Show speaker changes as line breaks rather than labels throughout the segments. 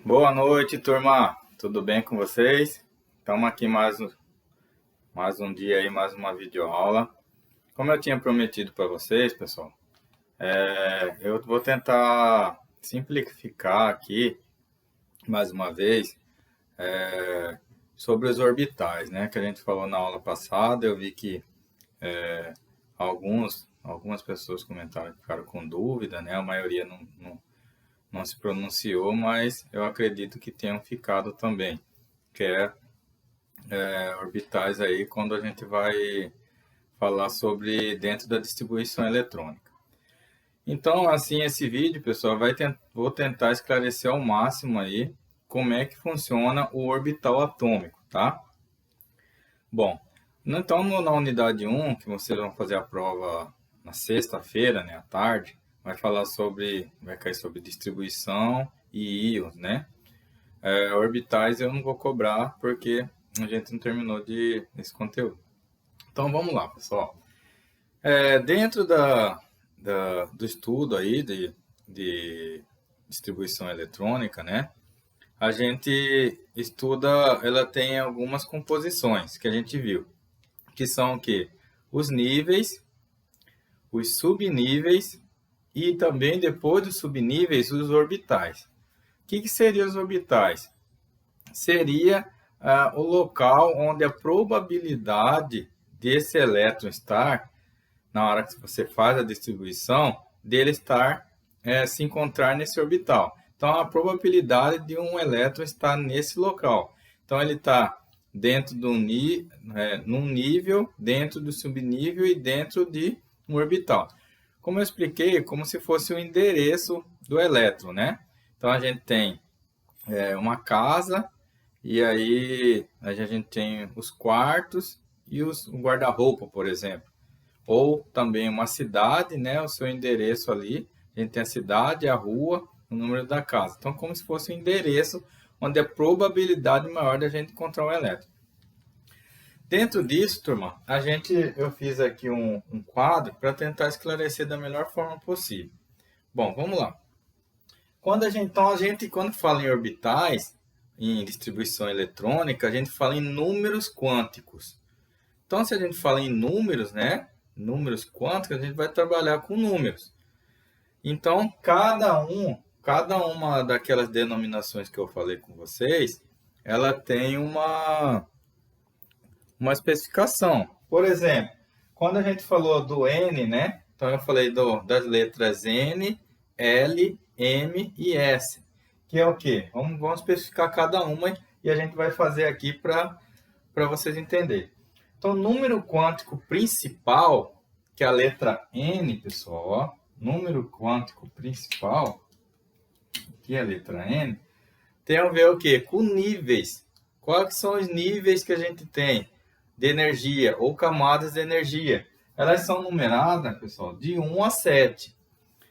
Boa noite, turma. Tudo bem com vocês? Estamos aqui mais um dia aí, mais uma videoaula. Como eu tinha prometido para vocês, pessoal, eu vou tentar simplificar aqui, mais uma vez, sobre os orbitais, né? Que a gente falou na aula passada. Eu vi que algumas pessoas comentaram que ficaram com dúvida, né? A maioria não se pronunciou, mas eu acredito que tenham ficado também, que orbitais aí quando a gente vai falar sobre dentro da distribuição eletrônica. Então, assim, esse vídeo, pessoal, vou tentar esclarecer ao máximo aí como é que funciona o orbital atômico, tá? Bom, então na unidade 1, que vocês vão fazer a prova na sexta-feira, né, à tarde, vai cair sobre distribuição e íons, né? Orbitais eu não vou cobrar porque a gente não terminou esse conteúdo. Então vamos lá, pessoal. Dentro do estudo aí de distribuição eletrônica, né? A gente estuda, ela tem algumas composições que a gente viu, que são o quê? Os níveis, os subníveis e também depois dos subníveis os orbitais. O que seriam os orbitais? Seria o local onde a probabilidade desse elétron estar, na hora que você faz a distribuição, dele se encontrar nesse orbital. Então, a probabilidade de um elétron estar nesse local. Então, ele está dentro num nível, dentro do subnível e dentro de um orbital. Como eu expliquei, é como se fosse o endereço do elétron, né? Então, a gente tem uma casa, e aí a gente tem os quartos e o guarda-roupa, por exemplo. Ou também uma cidade, né? O seu endereço ali. A gente tem a cidade, a rua, o número da casa. Então, como se fosse um endereço onde a probabilidade maior da gente encontrar um elétron. Dentro disso, turma, eu fiz aqui um quadro para tentar esclarecer da melhor forma possível. Bom, vamos lá. Quando fala em orbitais, em distribuição eletrônica, a gente fala em números quânticos. Então, se a gente fala em números, né? Números quânticos, a gente vai trabalhar com números. Então, cada uma daquelas denominações que eu falei com vocês, ela tem uma especificação. Por exemplo, quando a gente falou do N, né? Então, eu falei das letras N, L, M e S, que é o quê? Vamos especificar cada uma e a gente vai fazer aqui para vocês entenderem. Então, número quântico principal, que é a letra N, pessoal, ó, número quântico principal, que é a letra N, tem a ver o quê? Com níveis. Quais são os níveis que a gente tem de energia ou camadas de energia? Elas são numeradas, pessoal, de 1 a 7.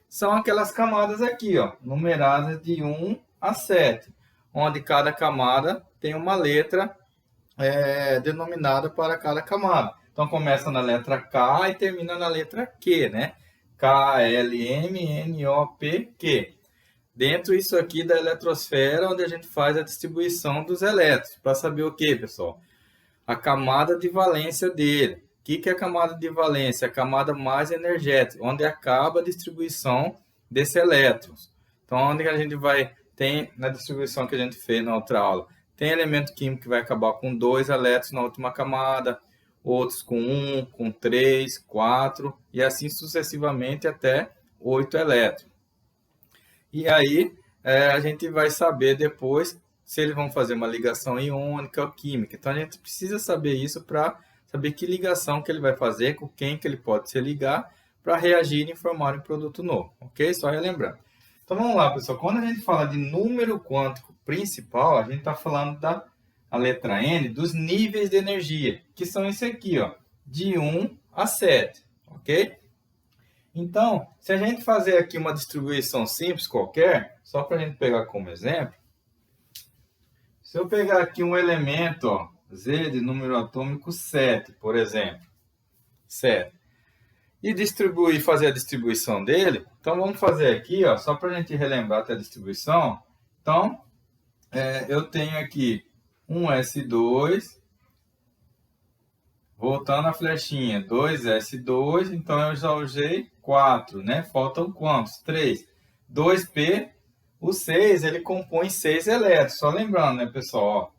São aquelas camadas aqui, ó, numeradas de 1 a 7, onde cada camada tem uma letra denominada para cada camada. Então, começa na letra K e termina na letra Q, né? K, L, M, N, O, P, Q. Dentro isso aqui da eletrosfera, onde a gente faz a distribuição dos elétrons. Para saber o que, pessoal? A camada de valência dele. O que é a camada de valência? A camada mais energética, onde acaba a distribuição desses elétrons. Então, onde a gente tem na distribuição que a gente fez na outra aula, tem elemento químico que vai acabar com 2 elétrons na última camada, outros com 1, com 3, 4, e assim sucessivamente até 8 elétrons. E aí a gente vai saber depois se eles vão fazer uma ligação iônica ou química. Então, a gente precisa saber isso para saber que ligação que ele vai fazer, com quem que ele pode se ligar, para reagir e formar um produto novo, ok? Só relembrando. Então, vamos lá, pessoal. Quando a gente fala de número quântico principal, a gente está falando da letra N, dos níveis de energia, que são esse aqui, ó, de 1 a 7, ok? Então, se a gente fazer aqui uma distribuição simples qualquer, só para a gente pegar como exemplo, se eu pegar aqui um elemento, ó, Z de número atômico 7, por exemplo, 7, e fazer a distribuição dele, então vamos fazer aqui, ó, só para a gente relembrar até a distribuição. Então, eu tenho aqui um S2, voltando a flechinha, 2S2, então eu já usei 4, né? Faltam quantos? 3. 2P, o 6, ele compõe 6 elétrons. Só lembrando, né, pessoal?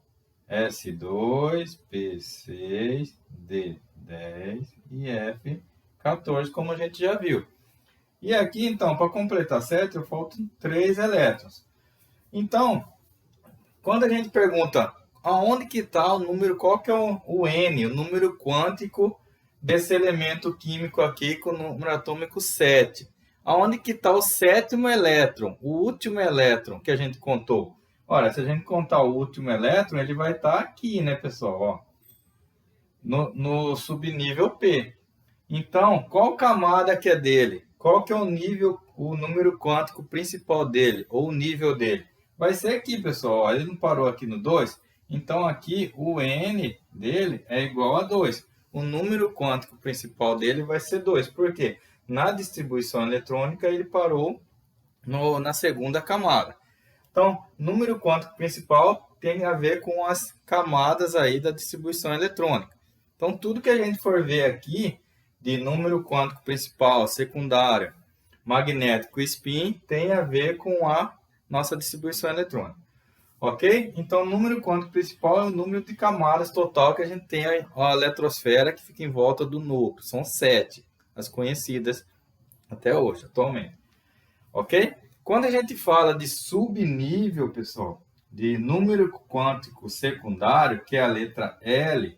Ó, S2, P6, D10 e F14, como a gente já viu. E aqui, então, para completar 7, eu faltam 3 elétrons. Então, quando a gente pergunta aonde que está o número, qual que é o N, o número quântico desse elemento químico aqui com o número atômico 7. Aonde que está o sétimo elétron, o último elétron que a gente contou? Olha, se a gente contar o último elétron, ele vai estar aqui, né, pessoal? Ó, no subnível P. Então, qual camada que é dele? Qual que é o nível, o número quântico principal dele, ou o nível dele? Vai ser aqui, pessoal. Ó, ele não parou aqui no 2. Então, aqui o N dele é igual a 2. O número quântico principal dele vai ser 2. Por quê? Na distribuição eletrônica, ele parou na segunda camada. Então, número quântico principal tem a ver com as camadas aí da distribuição eletrônica. Então, tudo que a gente for ver aqui de número quântico principal, secundário, magnético e spin tem a ver com a nossa distribuição eletrônica. Ok? Então, o número quântico principal é o número de camadas total que a gente tem a eletrosfera que fica em volta do núcleo. São 7, as conhecidas até hoje, atualmente. Ok? Quando a gente fala de subnível, pessoal, de número quântico secundário, que é a letra L,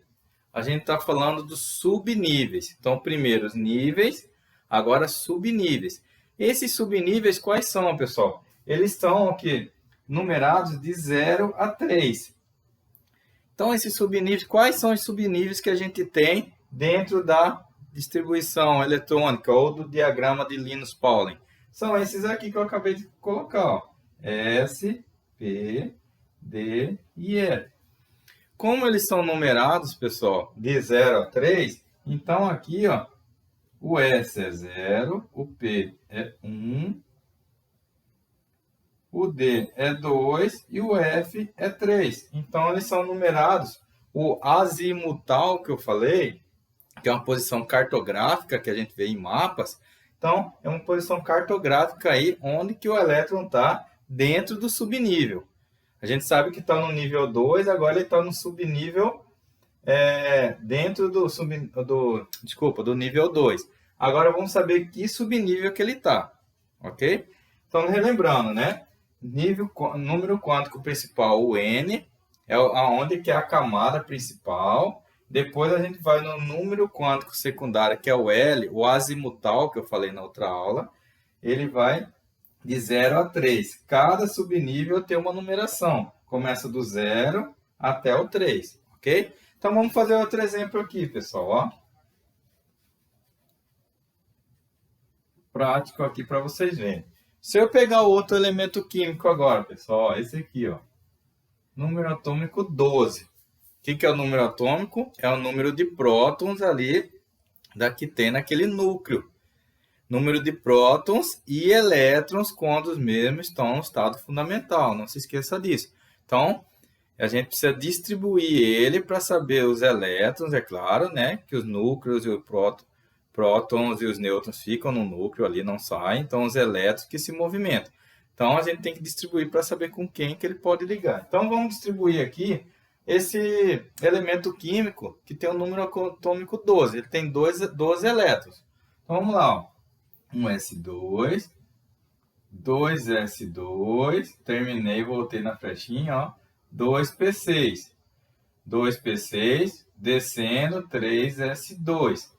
a gente está falando dos subníveis. Então, primeiro os níveis, agora subníveis. Esses subníveis quais são, pessoal? Eles estão aqui numerados de 0 a 3. Então, esses subníveis, quais são os subníveis que a gente tem dentro da distribuição eletrônica ou do diagrama de Linus-Pauling? São esses aqui que eu acabei de colocar, ó. S, P, D e E. Como eles são numerados, pessoal, de 0 a 3, então aqui, ó, o S é 0, o P é 1, o D é 2 e o F é 3. Então, eles são numerados. O azimutal que eu falei, que é uma posição cartográfica que a gente vê em mapas, então, é uma posição cartográfica aí onde que o elétron está dentro do subnível. A gente sabe que está no nível 2, agora ele está no subnível dentro do nível 2. Agora vamos saber que subnível que ele está, ok? Então, relembrando, né? Número quântico principal, o N, é onde que é a camada principal. Depois a gente vai no número quântico secundário, que é o L, o azimutal, que eu falei na outra aula. Ele vai de 0 a 3. Cada subnível tem uma numeração. Começa do 0 até o 3, ok? Então, vamos fazer outro exemplo aqui, pessoal. Ó. Prático aqui para vocês verem. Se eu pegar outro elemento químico agora, pessoal, ó, esse aqui, ó, número atômico 12. O que é o número atômico? É o número de prótons ali que tem naquele núcleo. Número de prótons e elétrons quando os mesmos estão no estado fundamental. Não se esqueça disso. Então, a gente precisa distribuir ele para saber os elétrons, é claro, né? Que os núcleos e os prótons e os nêutrons ficam no núcleo ali, não saem. Então, os elétrons que se movimentam. Então, a gente tem que distribuir para saber com quem que ele pode ligar. Então, vamos distribuir aqui esse elemento químico que tem o número atômico 12. Ele tem 12 elétrons. Então, vamos lá. Ó. 1S2, 2S2, terminei, voltei na flechinha, ó. 2P6, 2P6, descendo, 3S2.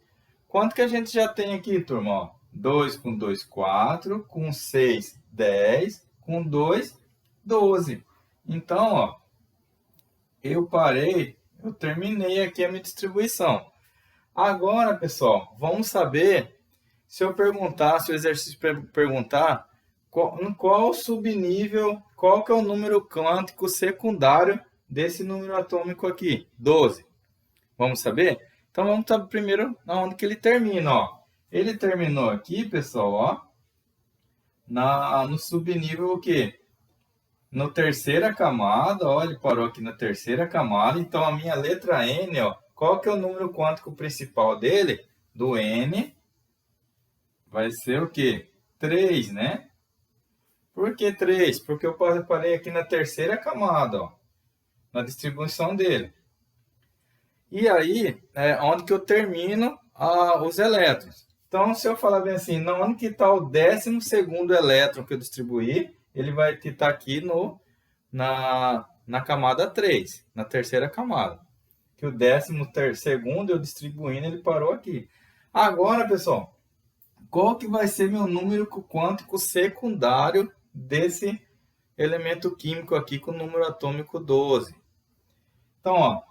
Quanto que a gente já tem aqui, turma? Ó, 2 com 2, 4, com 6, 10, com 2, 12. Então, ó, eu terminei aqui a minha distribuição. Agora, pessoal, vamos saber, se eu perguntar, se o exercício perguntar, qual subnível, qual que é o número quântico secundário desse número atômico aqui? 12. Vamos saber? Então, vamos saber primeiro onde que ele termina, ó. Ele terminou aqui, pessoal, ó, no subnível o quê? na terceira camada, ó, ele parou aqui na terceira camada. Então, a minha letra N, ó, qual que é o número quântico principal dele? Do N vai ser o quê? 3, né? Por que 3? Porque eu parei aqui na terceira camada, ó, na distribuição dele. E aí, é onde que eu termino os elétrons. Então, se eu falar bem assim, onde que está o 12º elétron que eu distribuí, ele vai estar aqui na camada 3, na terceira camada. Que o 12º eu distribuindo, ele parou aqui. Agora, pessoal, qual que vai ser meu número quântico secundário desse elemento químico aqui com o número atômico 12? Então, ó,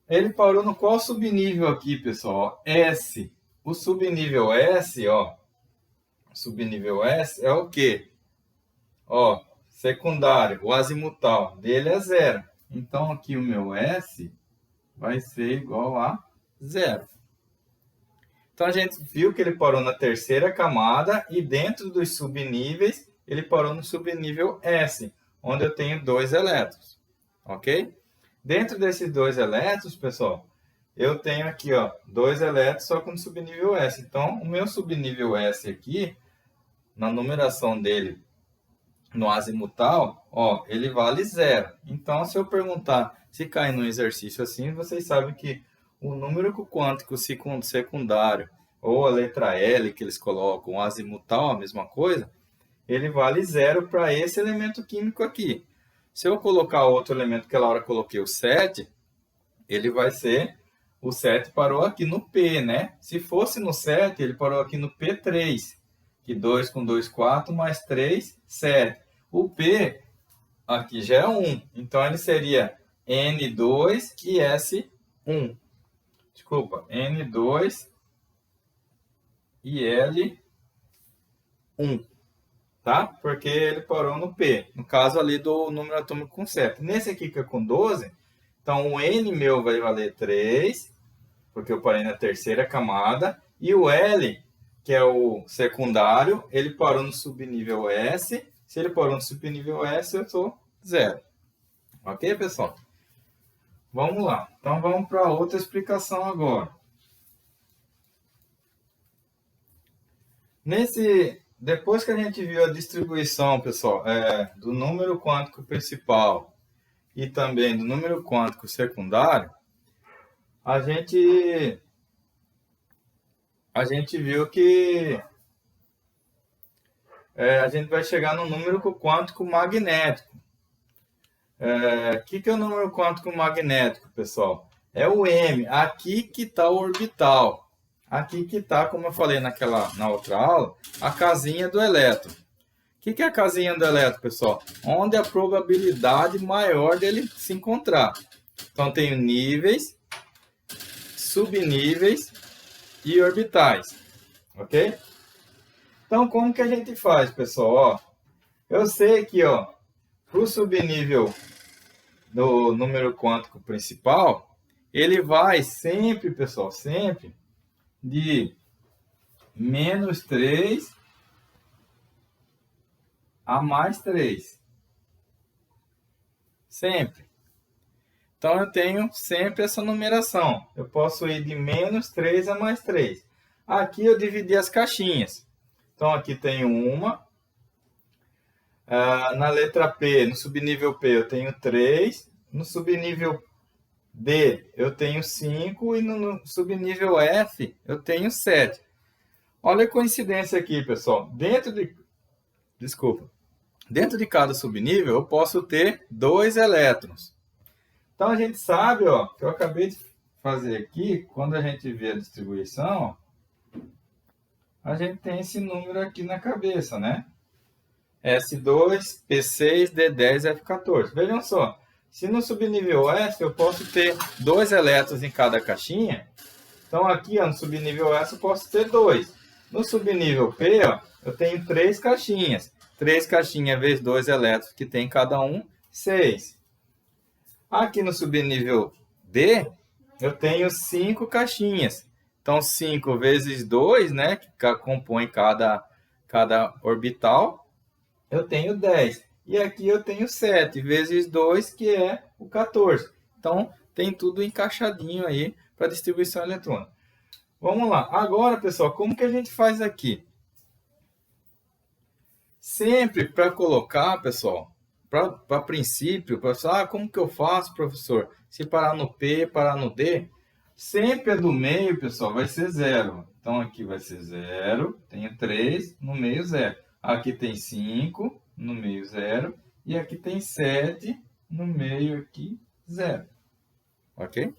ele parou no qual subnível aqui, pessoal? S. O subnível S, ó, subnível S é o quê? Ó, secundário, o azimutal dele é 0. Então, aqui o meu S vai ser igual a 0. Então, a gente viu que ele parou na terceira camada e dentro dos subníveis, ele parou no subnível S, onde eu tenho 2 elétrons, ok? Dentro desses 2 elétrons, pessoal, eu tenho aqui, ó, 2 elétrons só com o subnível S. Então, o meu subnível S aqui, na numeração dele, no azimutal, ó, ele vale 0. Então, se eu perguntar se cai num exercício assim, vocês sabem que o número quântico secundário, ou a letra L que eles colocam, o azimutal, a mesma coisa, ele vale 0 para esse elemento químico aqui. Se eu colocar outro elemento, que aquela hora eu coloquei o 7, ele vai ser, o 7 parou aqui no P, né? Se fosse no 7, ele parou aqui no P3, que 2 com 2, 4, mais 3, 7. O P aqui já é 1, então ele seria N2 e S1. Desculpa, N2 e L1, tá? Porque ele parou no P, no caso ali do número atômico com 7. Nesse aqui que é com 12, então o N meu vai valer 3, porque eu parei na terceira camada, e o L, que é o secundário, ele parou no subnível S. Se ele parou no subnível S, eu estou 0. Ok, pessoal? Vamos lá. Então, vamos para outra explicação agora. Depois que a gente viu a distribuição, pessoal, do número quântico principal e também do número quântico secundário, a gente viu que a gente vai chegar no número quântico magnético. O que é o número quântico magnético, pessoal? É o M. Aqui que está o orbital. Aqui que está, como eu falei na outra aula, a casinha do elétron. O que é a casinha do elétron, pessoal? Onde a probabilidade maior dele se encontrar. Então, tenho níveis, subníveis e orbitais. Ok? Então, como que a gente faz, pessoal? Ó, eu sei que, ó, para o subnível do número quântico principal, ele vai sempre, pessoal, sempre de menos 3 a mais 3. Sempre. Então, eu tenho sempre essa numeração. Eu posso ir de menos 3 a mais 3. Aqui eu dividi as caixinhas. Então, aqui tenho uma. Na letra P, no subnível P, eu tenho 3. No subnível D, eu tenho 5. E no subnível F, eu tenho 7. Olha a coincidência aqui, pessoal. Dentro de cada subnível, eu posso ter 2 elétrons. Então, a gente sabe, ó, que eu acabei de fazer aqui, quando a gente vê a distribuição, a gente tem esse número aqui na cabeça, né? S2, P6, D10, F14. Vejam só, se no subnível S eu posso ter 2 elétrons em cada caixinha, então aqui, ó, no subnível S eu posso ter 2. No subnível P, ó, eu tenho 3 caixinhas. 3 caixinhas vezes 2 elétrons que tem cada um, 6. Aqui no subnível D, eu tenho 5 caixinhas. Então, 5 vezes 2, né, que compõe cada orbital, eu tenho 10. E aqui eu tenho 7 vezes 2, que é o 14. Então, tem tudo encaixadinho aí para distribuição eletrônica. Vamos lá. Agora, pessoal, como que a gente faz aqui? Sempre para colocar, pessoal, para princípio, para como que eu faço, professor? Se parar no P, parar no D, sempre a do meio, pessoal, vai ser 0. Então, aqui vai ser 0, tenho 3, no meio 0. Aqui tem 5, no meio 0. E aqui tem 7, no meio aqui 0. Ok?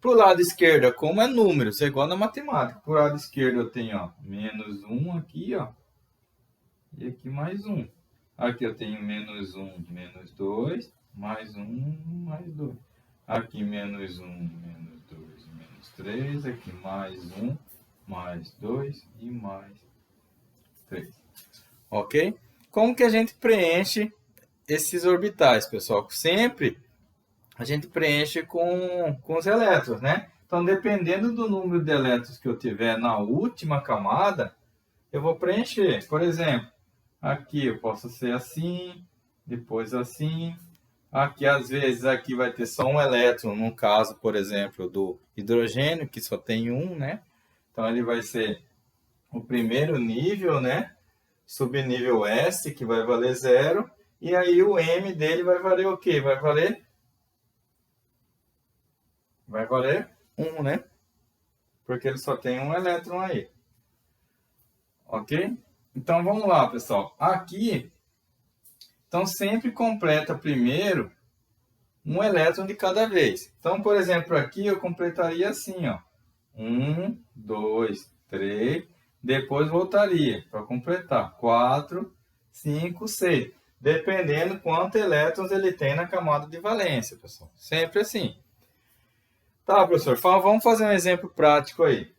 Para o lado esquerdo, como é número, isso é igual na matemática. Para o lado esquerdo eu tenho ó, menos 1 aqui, ó. E aqui mais 1. Aqui eu tenho menos 1, menos 2, mais 1, mais 2. Aqui menos 1, menos 2, menos 3. Aqui mais 1, mais 2 e mais 3. Ok? Como que a gente preenche esses orbitais, pessoal? Sempre a gente preenche com os elétrons, né? Então, dependendo do número de elétrons que eu tiver na última camada, eu vou preencher. Por exemplo, aqui eu posso ser assim, depois assim. Aqui, às vezes, aqui vai ter só um elétron, no caso, por exemplo, do hidrogênio, que só tem um, né? Então, ele vai ser o primeiro nível, né? Subnível S, que vai valer 0. E aí, o M dele vai valer o quê? Vai valer 1, né? Porque ele só tem um elétron aí. Ok? Então, vamos lá, pessoal. Aqui, então, sempre completa primeiro um elétron de cada vez. Então, por exemplo, aqui eu completaria assim, ó. 1, 2, 3. Depois voltaria para completar. 4, 5, 6. Dependendo quantos elétrons ele tem na camada de valência, pessoal. Sempre assim. Tá, professor, vamos fazer um exemplo prático aí.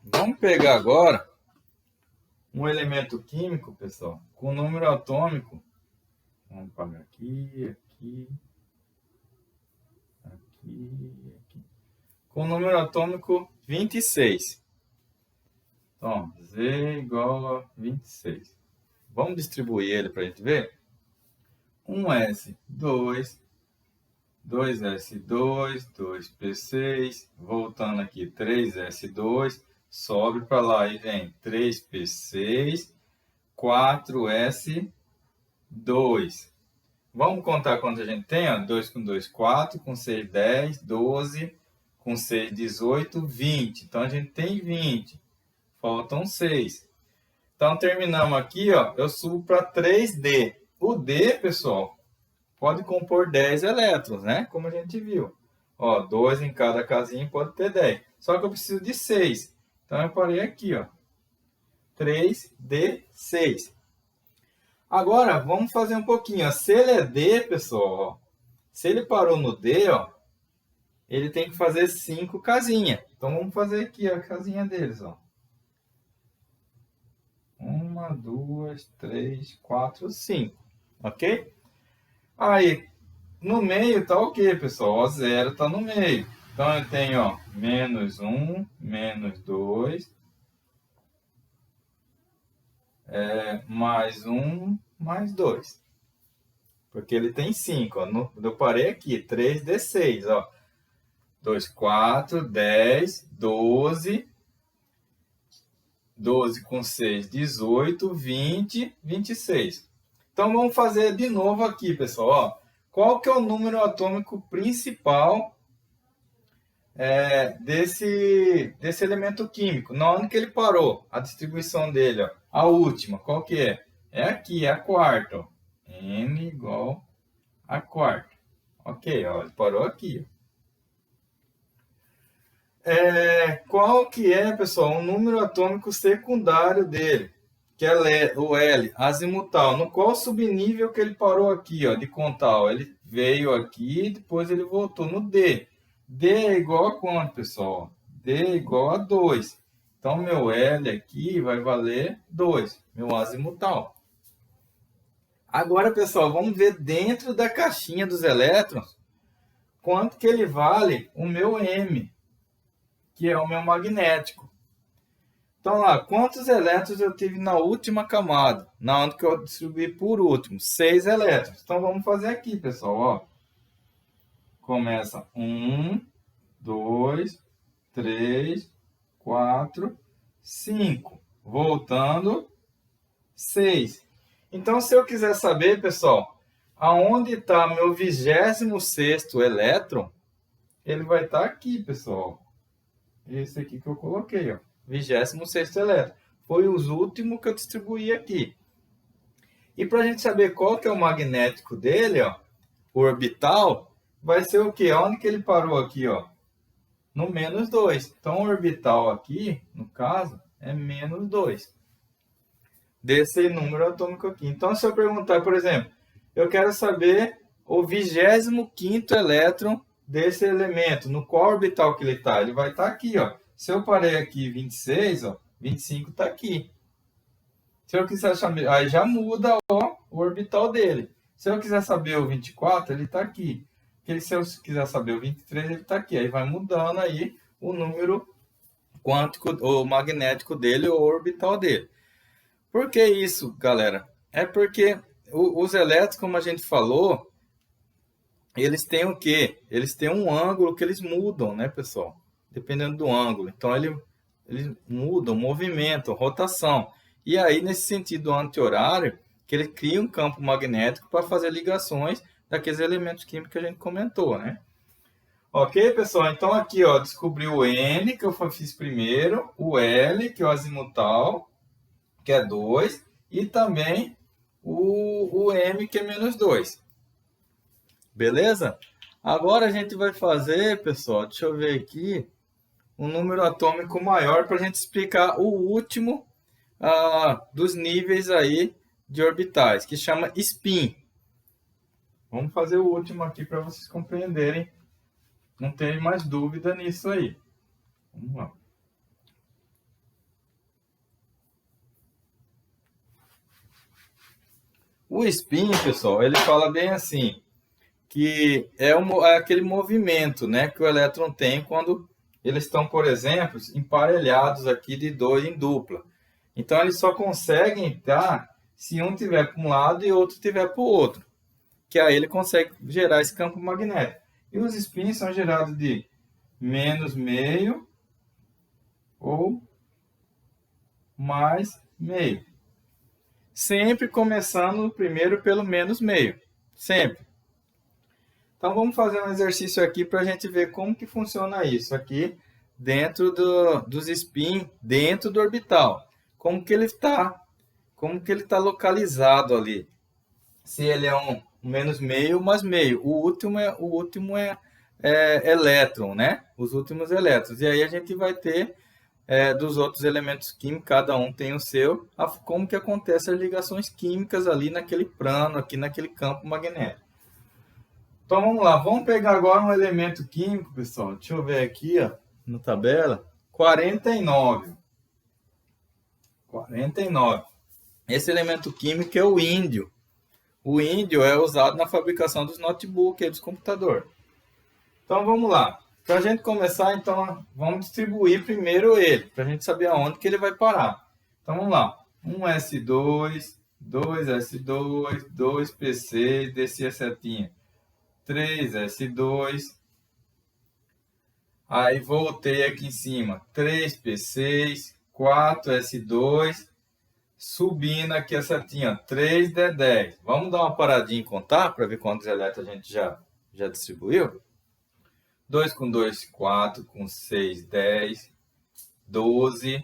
Vamos pegar agora um elemento químico, pessoal, com número atômico. Vamos pagar aqui, aqui, aqui, aqui. Com número atômico 26. Então, Z igual a 26. Vamos distribuir ele para a gente ver? 1S, 2, 2S2, 2P6, voltando aqui 3S2, sobe para lá e vem 3P6, 4S2. Vamos contar quanto a gente tem? Ó? 2 com 2, 4, com 6, 10, 12, com 6, 18, 20. Então, a gente tem 20. Faltam 6. Então, terminamos aqui, ó, eu subo para 3D. O D, pessoal, pode compor 10 elétrons, né? Como a gente viu. Ó, 2 em cada casinha pode ter 10. Só que eu preciso de 6. Então, eu parei aqui, ó. 3D6. Agora, vamos fazer um pouquinho. Ó. Se ele é D, pessoal, ó, se ele parou no D, ó, ele tem que fazer 5 casinhas. Então, vamos fazer aqui a casinha deles, ó. 1, 2, 3, 4, 5. Ok? Aí, no meio tá o quê, pessoal? O 0 tá no meio. Então, eu tenho, ó, menos 1, menos 2, mais 1, mais 2. Porque ele tem 5, ó. Eu parei aqui, 3D6, ó. 2, 4, 10, 12... 12 com 6, 18, 20, 26. Então, vamos fazer de novo aqui, pessoal. Ó, qual que é o número atômico principal desse elemento químico? Na onde que ele parou? A distribuição dele, ó. A última, qual que é? É aqui, é a quarta. Ó. N igual a quarta. Ok, ó, ele parou aqui. Ó. Qual que é, pessoal, o número atômico secundário dele? Que é o L, azimutal. No qual subnível que ele parou aqui, ó, de contar? Ó? Ele veio aqui, depois ele voltou no D. D é igual a quanto, pessoal? D é igual a 2. Então, meu L aqui vai valer 2, meu azimutal. Agora, pessoal, vamos ver dentro da caixinha dos elétrons quanto que ele vale o meu M, que é o meu magnético. Então, lá, quantos elétrons eu tive na última camada? Na onde que eu distribuí por último? 6 elétrons. Então, vamos fazer aqui, pessoal. Ó. Começa 1, 2, 3, 4, 5. Voltando, 6. Então, se eu quiser saber, pessoal, aonde está meu 26º elétron, ele vai estar aqui, pessoal. Esse aqui que eu coloquei, ó. 26º elétron. Foi os últimos que eu distribuí aqui. E para a gente saber qual que é o magnético dele, ó, o orbital, vai ser o quê? Onde que ele parou aqui, ó? No menos 2. Então, o orbital aqui, no caso, é menos 2. Desse número atômico aqui. Então, se eu perguntar, por exemplo, eu quero saber o 25º elétron desse elemento, no qual orbital que ele está? Ele vai estar aqui, ó. Se eu parei aqui 26, ó, 25 está aqui. Se eu quiser saber, aí já muda, ó, o orbital dele. Se eu quiser saber o 24, ele está aqui. Se eu quiser saber o 23, ele está aqui. Aí vai mudando aí o número quântico, ou magnético dele, ou orbital dele. Por que isso, galera? É porque os elétrons, como a gente falou, eles têm o quê? Eles têm um ângulo que eles mudam, né, pessoal? Dependendo do ângulo. Então, eles mudam, movimentam, rotação. E aí, nesse sentido anti-horário, que ele cria um campo magnético para fazer ligações daqueles elementos químicos que a gente comentou, né? Ok, pessoal? Então, aqui, ó, descobri o N, que eu fiz primeiro, o L, que é o azimutal, que é 2, e também o M, que é menos 2. Beleza? Agora a gente vai fazer, pessoal, deixa eu ver aqui, um número atômico maior para a gente explicar o último dos níveis aí de orbitais, que chama spin. Vamos fazer o último aqui para vocês compreenderem, não terem mais dúvida nisso aí. Vamos lá. O spin, pessoal, ele fala bem assim, que é aquele movimento, né, que o elétron tem quando eles estão, por exemplo, emparelhados aqui de dois em dupla. Então, eles só conseguem estar se um tiver para um lado e outro tiver para o outro, que aí ele consegue gerar esse campo magnético. E os spins são gerados de menos meio ou mais meio. Sempre começando primeiro pelo menos meio. Sempre. Então, vamos fazer um exercício aqui para a gente ver como que funciona isso aqui dentro dos spin, dentro do orbital. Como que ele está localizado ali. Se ele é um menos meio, mais meio. O último é elétron, né? Os últimos elétrons. E aí a gente vai ter dos outros elementos químicos, cada um tem o seu, como que acontecem as ligações químicas ali naquele plano, aqui naquele campo magnético. Então vamos lá, vamos pegar agora um elemento químico, pessoal. Deixa eu ver aqui, ó, na tabela. 49. 49. Esse elemento químico é o índio. O índio é usado na fabricação dos notebooks e dos computadores. Então vamos lá. Para a gente começar, então, vamos distribuir primeiro ele, para a gente saber aonde que ele vai parar. Então vamos lá. 1S2, 2S2, 2PC, desci a setinha. 3S2. Aí voltei aqui em cima. 3P6, 4S2. Subindo aqui a setinha, 3D10. Vamos dar uma paradinha e contar para ver quantos elétrons a gente já distribuiu? 2 com 2, 4, com 6, 10, 12,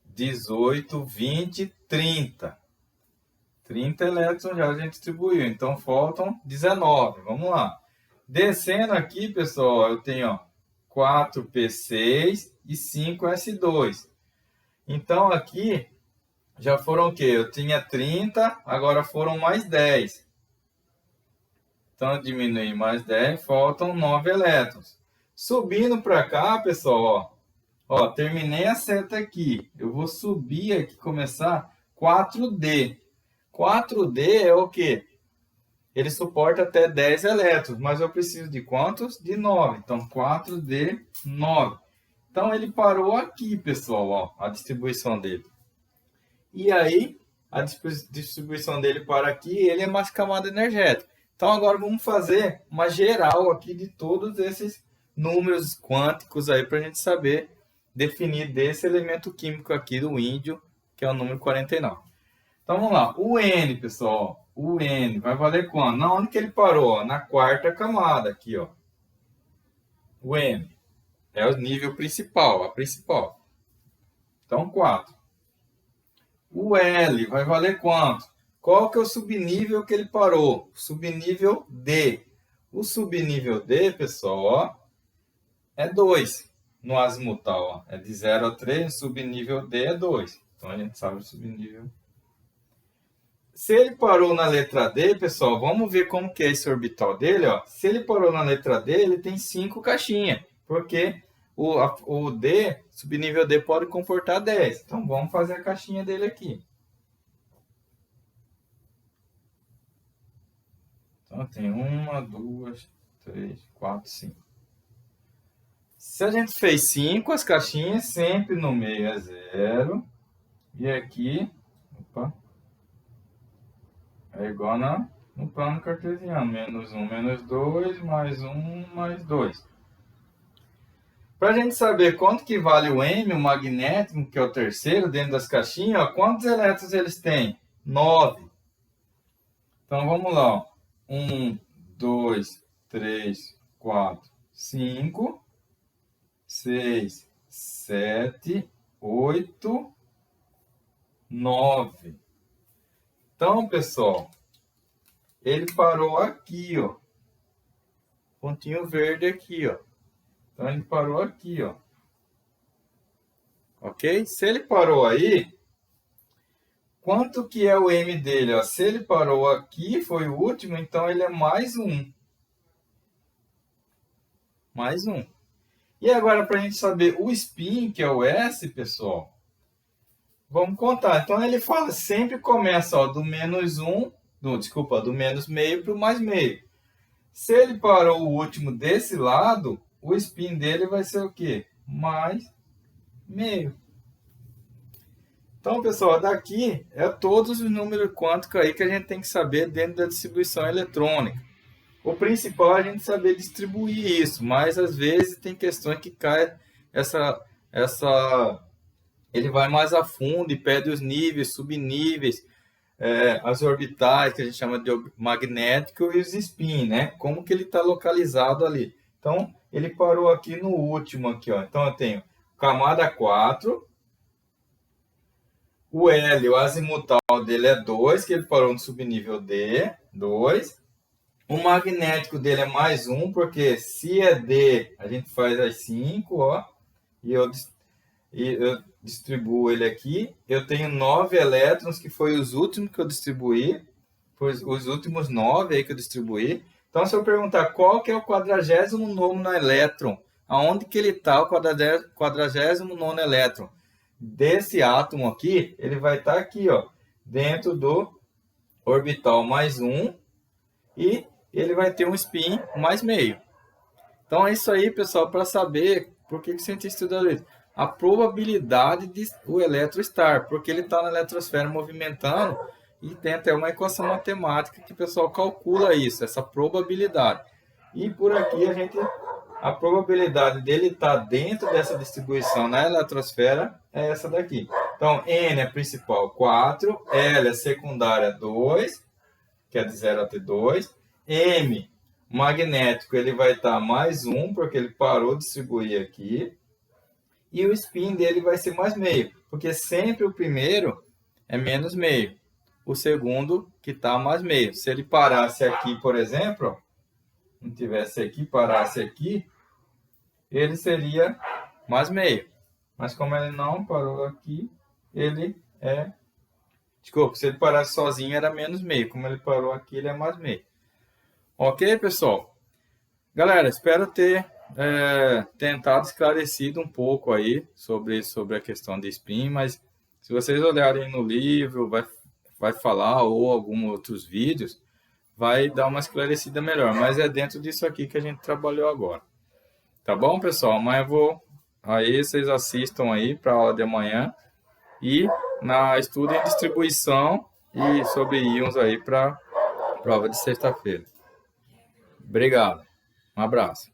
18, 20, 30. 30 elétrons já a gente distribuiu, então faltam 19. Vamos lá. Descendo aqui, pessoal, eu tenho ó, 4P6 e 5S2. Então aqui já foram o quê? Eu tinha 30, agora foram mais 10. Então, eu diminui mais 10, faltam 9 elétrons. Subindo para cá, pessoal, ó, terminei a seta aqui. Eu vou subir aqui, começar 4D. 4D é o quê? Ele suporta até 10 elétrons, mas eu preciso de quantos? De 9. Então, 4D, 9. Então, ele parou aqui, pessoal, ó, a distribuição dele. E aí, a distribuição dele para aqui, ele é mais camada energética. Então, agora vamos fazer uma geral aqui de todos esses números quânticos aí para a gente saber definir desse elemento químico aqui do índio, que é o número 49. Então, vamos lá. O N, pessoal, o N vai valer quanto? Na onde que ele parou? Na quarta camada aqui, ó. O N é o nível principal, a principal. Então, 4. O L vai valer quanto? Qual que é o subnível que ele parou? Subnível D. O subnível D, pessoal, ó, é 2 no azimutal. Ó. É de 0 a 3, o subnível D é 2. Então, a gente sabe o subnível. Se ele parou na letra D, pessoal, vamos ver como que é esse orbital dele. Ó. Se ele parou na letra D, ele tem 5 caixinhas, porque o D, subnível D, pode comportar 10. Então, vamos fazer a caixinha dele aqui. Então, tem 1, 2, 3, 4, 5. Se a gente fez 5, as caixinhas, sempre no meio é 0. E aqui, opa, é igual no plano cartesiano. Menos 1, menos 2, mais 1, mais 2. Para a gente saber quanto que vale o M, o magnético, que é o terceiro, dentro das caixinhas, ó, quantos elétrons eles têm? 9. Então, vamos lá. Ó. 1, 2, 3, 4, 5, 6, 7, 8, 9. Então, pessoal, ele parou aqui, ó. Pontinho verde aqui, ó. Então, ele parou aqui, ó. Ok? Se ele parou aí, quanto que é o M dele? Ó? Se ele parou aqui, foi o último, então ele é mais 1. Mais 1. E agora, para a gente saber o spin, que é o S, pessoal, vamos contar. Então, ele fala, sempre começa ó, do menos 1, do menos meio para o mais meio. Se ele parou o último desse lado, o spin dele vai ser o quê? Mais meio. Então, pessoal, daqui é todos os números quânticos aí que a gente tem que saber dentro da distribuição eletrônica. O principal é a gente saber distribuir isso, mas às vezes tem questões que cai ele vai mais a fundo e pede os níveis, subníveis, as orbitais, que a gente chama de magnético, e os spin, né? Como que ele está localizado ali. Então, ele parou aqui no último, aqui, ó. Então, eu tenho camada 4, o L, o azimutal dele é 2, que ele parou no subnível D, 2. O magnético dele é mais 1, porque se é D, a gente faz as 5, ó. E eu distribuo ele aqui. Eu tenho 9 elétrons, que foi os últimos que eu distribuí. Foi os últimos 9 aí que eu distribuí. Então, se eu perguntar qual que é o 49º elétron, aonde que ele está, o 49º elétron desse átomo aqui, ele vai estar aqui, ó, dentro do orbital mais 1, e ele vai ter um spin mais meio. Então, é isso aí, pessoal, para saber por que o cientista estuda isso. A probabilidade de o elétron estar, porque ele está na eletrosfera movimentando, e tem até uma equação matemática que o pessoal calcula isso, essa probabilidade. E por aqui a probabilidade dele estar dentro dessa distribuição na eletrosfera é essa daqui. Então, N é principal 4, L é secundária 2, que é de 0 até 2. M, magnético, ele vai estar mais 1, porque ele parou de distribuir aqui. E o spin dele vai ser mais meio, porque sempre o primeiro é menos meio. O segundo que está mais meio. Se ele parasse aqui, por exemplo, não tivesse aqui, parasse aqui, ele seria mais meio. Mas como ele não parou aqui, ele é... Desculpa, se ele parasse sozinho era menos meio. Como ele parou aqui, ele é mais meio. Ok, pessoal? Galera, espero ter tentado esclarecido um pouco aí sobre a questão de spin, mas se vocês olharem no livro, vai falar, ou alguns outros vídeos, vai dar uma esclarecida melhor. Mas é dentro disso aqui que a gente trabalhou agora. Tá bom, pessoal? Mas eu vou Aí vocês assistam aí para a aula de amanhã e estudo em distribuição e sobre íons aí para a prova de sexta-feira. Obrigado. Um abraço.